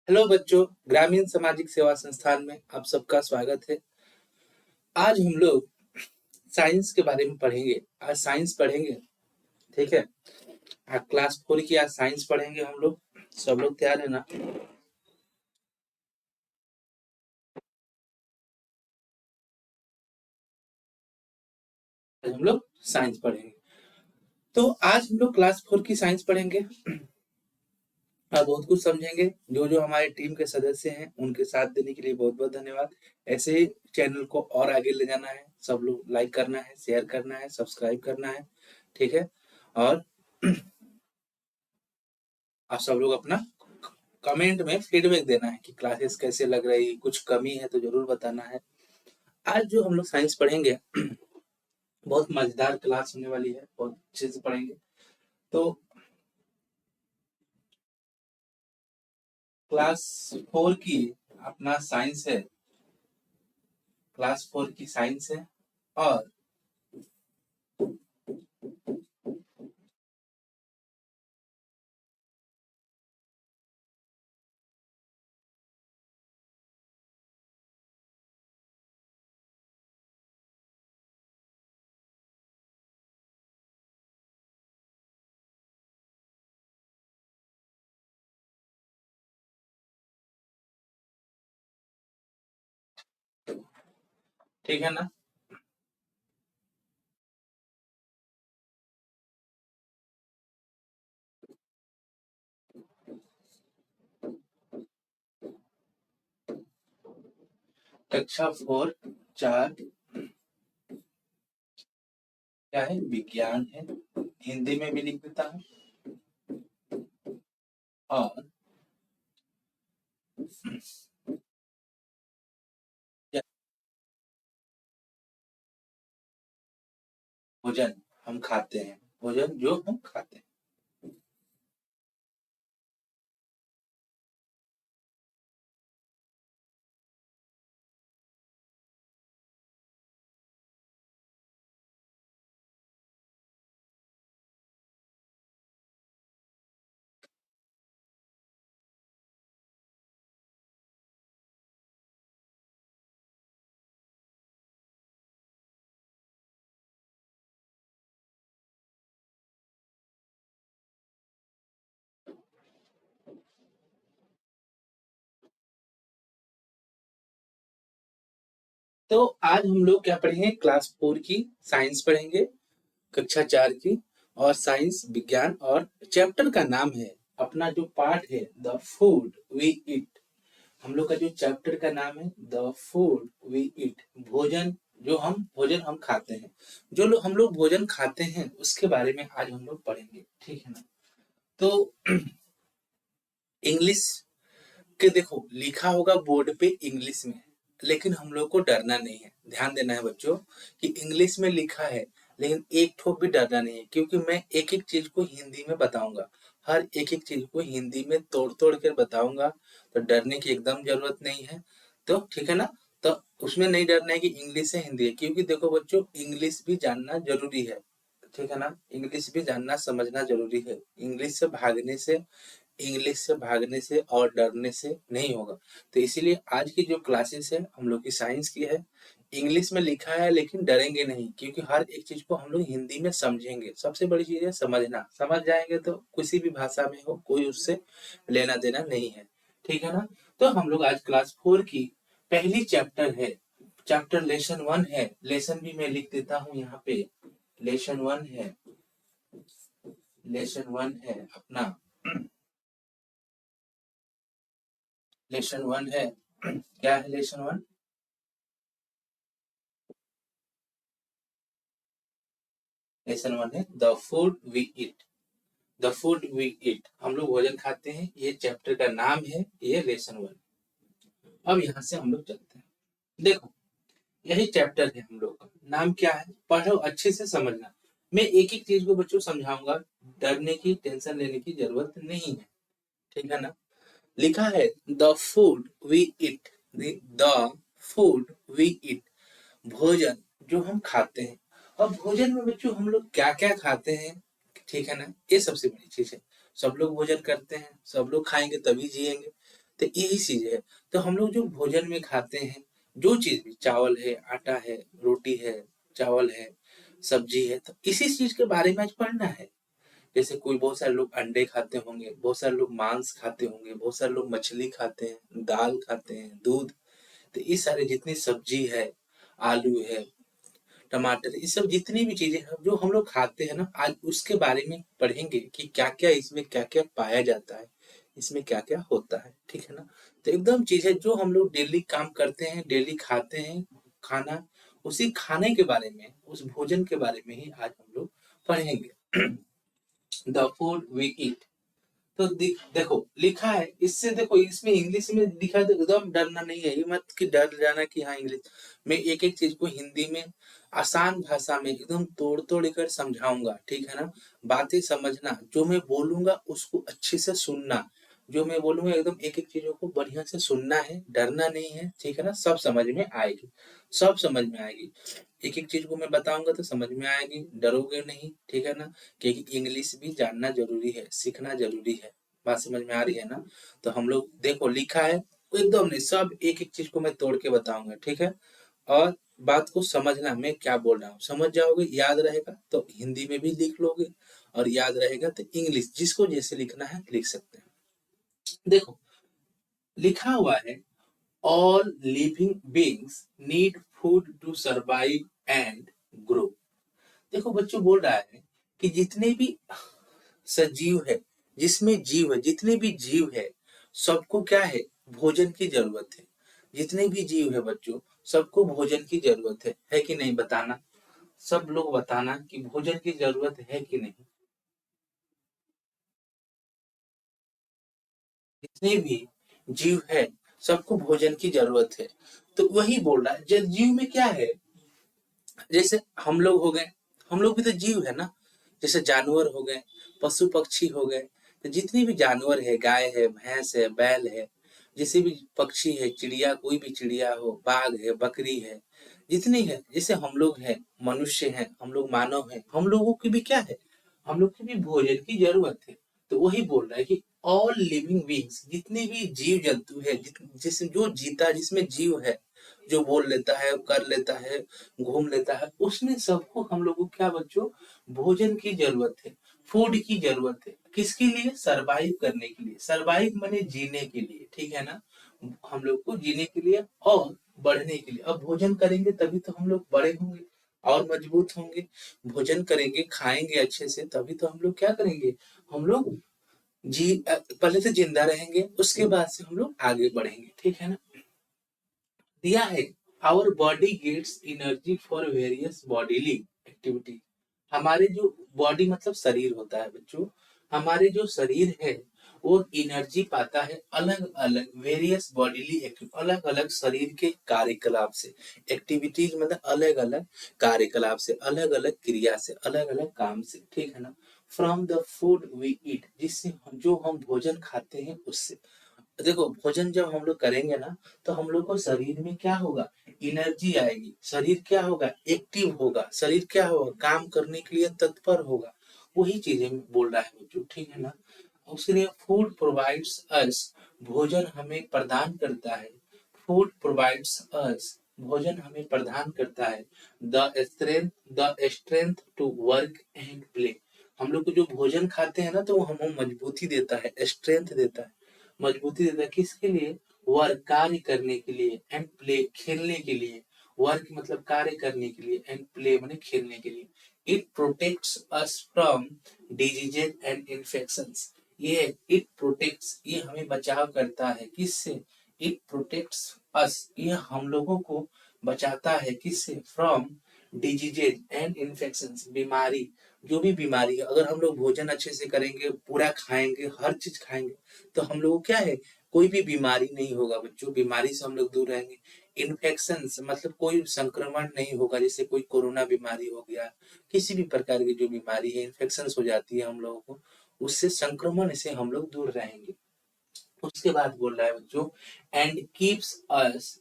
Hello बच्चों, ग्रामीण सामाजिक सेवा संस्थान में आप सबका स्वागत है। आज हम लोग साइंस के बारे में पढ़ेंगे। आज साइंस पढ़ेंगे, ठीक है। आज क्लास 4 की आज साइंस पढ़ेंगे हम लोग। सब लोग तैयार है ना? आज हम लोग साइंस पढ़ेंगे। तो आज हम लोग क्लास 4 की साइंस पढ़ेंगे और बहुत कुछ समझेंगे। जो जो हमारे टीम के सदस्य हैं उनके साथ देने के लिए बहुत बहुत धन्यवाद। ऐसे ही चैनल को और आगे ले जाना है, सब लोग लाइक करना है, शेयर करना है, सब्सक्राइब करना है, ठीक है। और आप सब लोग अपना कमेंट में फीडबैक देना है कि क्लासेस कैसे लग रही, कुछ कमी है तो जरूर बताना है। आज जो हम लोग साइंस पढ़ेंगे बहुत मजेदार क्लास होने वाली है, बहुत अच्छे से पढ़ेंगे। तो क्लास 4 की अपना साइंस है, क्लास 4 की साइंस है। और ठीक है ना? कक्षा 4 4 क्या है? विज्ञान है। हिंदी में भी लिख देता हूँ। और भोजन हम खाते हैं, भोजन जो हम खाते हैं। तो आज हम लोग क्या पढ़ेंगे? क्लास 4 की साइंस पढ़ेंगे, कक्षा 4 की। और साइंस विज्ञान, और चैप्टर का नाम है, अपना जो पाठ है, द फूड वी ईट। हम लोग का जो चैप्टर का नाम है द फूड वी ईट, भोजन हम खाते हैं। हम लोग भोजन खाते हैं उसके बारे में आज हम लोग पढ़ेंगे, ठीक है ना? तो इंग्लिश के देखो लिखा होगा बोर्ड पे इंग्लिश में, लेकिन हम लोग को डरना नहीं है। ध्यान देना है बच्चों कि इंग्लिश में लिखा है, लेकिन एक ठोप भी डरना नहीं है, क्योंकि मैं एक एक चीज को हिंदी में बताऊंगा। हर एक एक चीज को हिंदी में तोड़ तोड़ कर बताऊंगा। तो डरने की एकदम जरूरत नहीं है। तो ठीक है ना? तो उसमें नहीं डरना है कि इंग्लिश है हिंदी है, क्योंकि देखो बच्चों, इंग्लिश भी जानना जरूरी है, ठीक है ना? इंग्लिश भी जानना समझना जरूरी है। इंग्लिश से भागने से और डरने से नहीं होगा। तो इसीलिए आज की जो क्लासेस है हम लोग की साइंस की है। इंग्लिश में लिखा है लेकिन डरेंगे नहीं, क्योंकि हर एक चीज को हम लोग हिंदी में समझेंगे। सबसे बड़ी चीज है समझना। समझ जाएंगे तो किसी भी भाषा में हो, कोई उससे लेना देना नहीं है, ठीक है ना? तो हम लोग आज क्लास 4 की पहली चैप्टर है, चैप्टर लेसन 1 है। लेसन भी मैं लिख देता हूँ यहाँ पे। लेसन 1 है, लेसन 1 है अपना। लेसन 1 है। क्या है लेसन 1? लेसन 1 है the food we eat. The food we eat, हम लोग भोजन खाते हैं, ये चैप्टर का नाम है, ये लेसन 1। अब यहाँ से हम लोग चलते हैं। देखो, यही चैप्टर है हम लोग का। नाम क्या है? पढ़ो, अच्छे से समझना। मैं एक एक चीज को बच्चों समझाऊंगा। डरने की, टेंशन लेने की जरूरत नहीं है, ठीक है ना? लिखा है the food we eat. The food we eat, भोजन जो हम खाते हैं। और भोजन में बच्चों हम लोग क्या क्या खाते हैं, ठीक है ना? ये सबसे बड़ी चीज है। सब लोग भोजन करते हैं, सब लोग खाएंगे तभी जिएंगे। तो यही चीज है। तो हम लोग जो भोजन में खाते हैं, जो चीज भी, चावल है, आटा है, रोटी है, चावल है, सब्जी है, तो इसी चीज के बारे में आज पढ़ना है। जैसे कोई बहुत सारे लोग अंडे खाते होंगे, बहुत सारे लोग मांस खाते होंगे, बहुत सारे लोग मछली खाते हैं, दाल खाते हैं, दूध। तो ये सारे जितनी सब्जी है, आलू है, टमाटर, ये सब जितनी भी चीजें हैं जो हम लोग खाते हैं ना, आज उसके बारे में पढ़ेंगे कि क्या क्या इसमें क्या क्या पाया जाता है, इसमें क्या क्या होता है, ठीक है ना। तो एकदम चीज है जो हम लोग डेली काम करते हैं, डेली खाते हैं खाना, उसी खाने के बारे में, उस भोजन के बारे में ही आज हम लोग पढ़ेंगे। The food we eat. तो देखो लिखा है, इससे देखो इसमें इंग्लिश में लिखा है, तो एकदम डरना नहीं है, ये मत कि डर जाना कि हाँ इंग्लिश। मैं एक एक चीज को हिंदी में आसान भाषा में एकदम तोड़ तोड़ कर समझाऊंगा, ठीक है ना। बातें समझना, जो मैं बोलूंगा उसको अच्छे से सुनना, जो मैं बोलूंगा एकदम एक एक चीजों को बढ़िया से सुनना है, डरना नहीं है, ठीक है ना। सब समझ में आएगी, सब समझ में आएगी। एक एक चीज को मैं बताऊंगा तो समझ में आएगी, डरोगे नहीं, ठीक है ना। क्योंकि इंग्लिश भी जानना जरूरी है, सीखना जरूरी है। बात समझ में आ रही है ना। तो हम लोग देखो लिखा है, एकदम नहीं, सब एक एक चीज को मैं तोड़ के बताऊंगा, ठीक है। और बात को समझना मैं क्या बोल रहा हूँ, समझ जाओगे, याद रहेगा तो हिंदी में भी लिख लोगे, और याद रहेगा तो इंग्लिश जिसको जैसे लिखना है लिख सकते हैं। देखो लिखा हुआ है, all living beings need food to survive and grow. देखो बच्चों बोल रहा है कि जितने भी सजीव है, जिसमें जीव है, जितने भी जीव है, सबको क्या है, भोजन की जरूरत है। जितने भी जीव है बच्चों, सबको भोजन की जरूरत है कि नहीं, बताना। सब लोग बताना कि भोजन की जरूरत है कि नहीं। जितने भी जीव है, सबको भोजन की जरूरत है। तो वही बोल रहा है, जब जीव में क्या है, जैसे हम लोग हो गए, हम लोग भी तो जीव है ना। जैसे जानवर हो गए, पशु पक्षी हो गए, तो जितनी भी जानवर है, गाय है, भैंस है, बैल है, जैसे भी पक्षी है, चिड़िया, कोई भी चिड़िया हो, बाघ है, बकरी है, जितनी है, जैसे हम लोग हैं, मनुष्य हैं, हम लोग मानव हैं, हम लोगों की भी क्या है, हम लोग की भी भोजन की जरूरत है। तो वही बोल रहा है कि ऑल लिविंग बींग्स, जितने भी जीव जंतु है, जिस जो जीता, जिसमें जीव है, जो बोल लेता है, कर लेता है, घूम लेता है, उसमें सबको हम लोगों को क्या बच्चों, भोजन की जरूरत है, फूड की जरूरत है। किसके लिए, सरवाइव करने के लिए, सरवाइव माने जीने के लिए, ठीक है ना। हम लोग को जीने के लिए और बढ़ने के लिए। अब भोजन करेंगे तभी तो हम लोग बड़े होंगे और मजबूत होंगे। भोजन करेंगे, खाएंगे अच्छे से, तभी तो हम लोग क्या करेंगे, हम लोग पहले तो जिंदा रहेंगे, उसके बाद से हम लोग आगे बढ़ेंगे, ठीक है ना। दिया है, our body gets energy for various bodily activity. हमारे जो बॉडी मतलब शरीर होता है बच्चों, हमारे जो शरीर है वो एनर्जी पाता है अलग अलग वेरियस बॉडीली एक्टिव, अलग अलग शरीर के कार्यकलाप से। एक्टिविटीज मतलब अलग अलग कार्यकलाप से, अलग अलग क्रिया से, अलग अलग काम से, ठीक है ना। From the food we eat, जिससे जो हम भोजन खाते हैं उससे। देखो भोजन जब हम लोग करेंगे ना, तो हम लोग को शरीर में क्या होगा, एनर्जी आएगी, शरीर क्या होगा, एक्टिव होगा, शरीर क्या होगा, काम करने के लिए तत्पर होगा। वही चीजें बोल रहा है बच्चों, ठीक है ना। उसके लिए फूड प्रोवाइड्स अस, भोजन हमें प्रदान करता है। फूड प्रोवाइड्स अस, भोजन हमें प्रदान करता है the strength to work and play. हम लोग को जो भोजन खाते हैं ना, तो वो हमें मजबूती देता है, स्ट्रेंथ देता है, मजबूती देता है। किसके लिए, वर्क, कार्य करने के लिए, एंड प्ले, खेलने के लिए। वर्क मतलब कार्य करने के लिए, एंड प्ले माने खेलने के लिए। It protects us from diseases and infections. ये इट प्रोटेक्ट्स, ये हमें बचाव करता है, किससे, इट प्रोटेक्ट्स अस, ये हम लोगों को बचाता है, किससे, फ्रॉम डिजीजेज एंड इन्फेक्शंस, बीमारी, जो भी बीमारी है। अगर हम लोग भोजन अच्छे से करेंगे, पूरा खाएंगे, हर चीज खाएंगे, तो हम लोग क्या है, कोई भी बीमारी नहीं होगा बच्चों, बीमारी से हम लोग दूर रहेंगे। इन्फेक्शन मतलब कोई संक्रमण नहीं होगा, जैसे कोई कोरोना बीमारी हो गया, किसी भी प्रकार की जो बीमारी है, इन्फेक्शन हो जाती है हम लोगों को, उससे, संक्रमण से हम लोग दूर रहेंगे। उसके बाद बोल रहा है बच्चों, एंड कीप्स अस